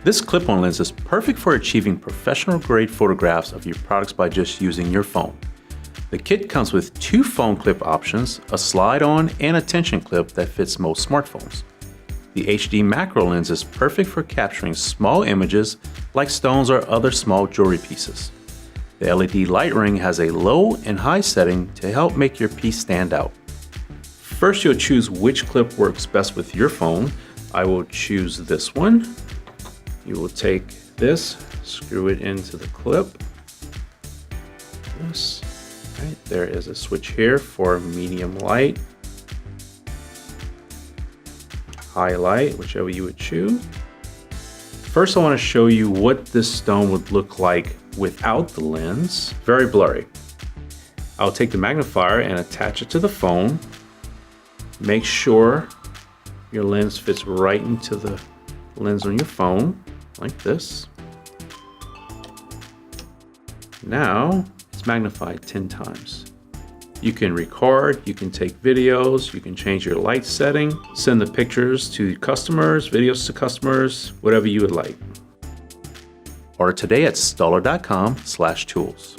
This clip-on lens is perfect for achieving professional-grade photographs of your products by just using your phone. The kit comes with 2 phone clip options, a slide-on and a tension clip that fits most smartphones. The HD macro lens is perfect for capturing small images like stones or other small jewelry pieces. The LED light ring has a low and high setting to help make your piece stand out. First, you'll choose which clip works best with your phone. I will choose this one. You will take this, screw it into the clip. This. Right, there is a switch here for medium light, highlight, whichever you would choose. First, I want to show you what this stone would look like without the lens. Very blurry. I'll take the magnifier and attach it to the phone. Make sure your lens fits right into the lens on your phone, like this. Now, it's magnified 10 times. You can record, you can take videos, you can change your light setting, send the pictures to customers, videos to customers, whatever you would like. Order today at Stuller.com/tools.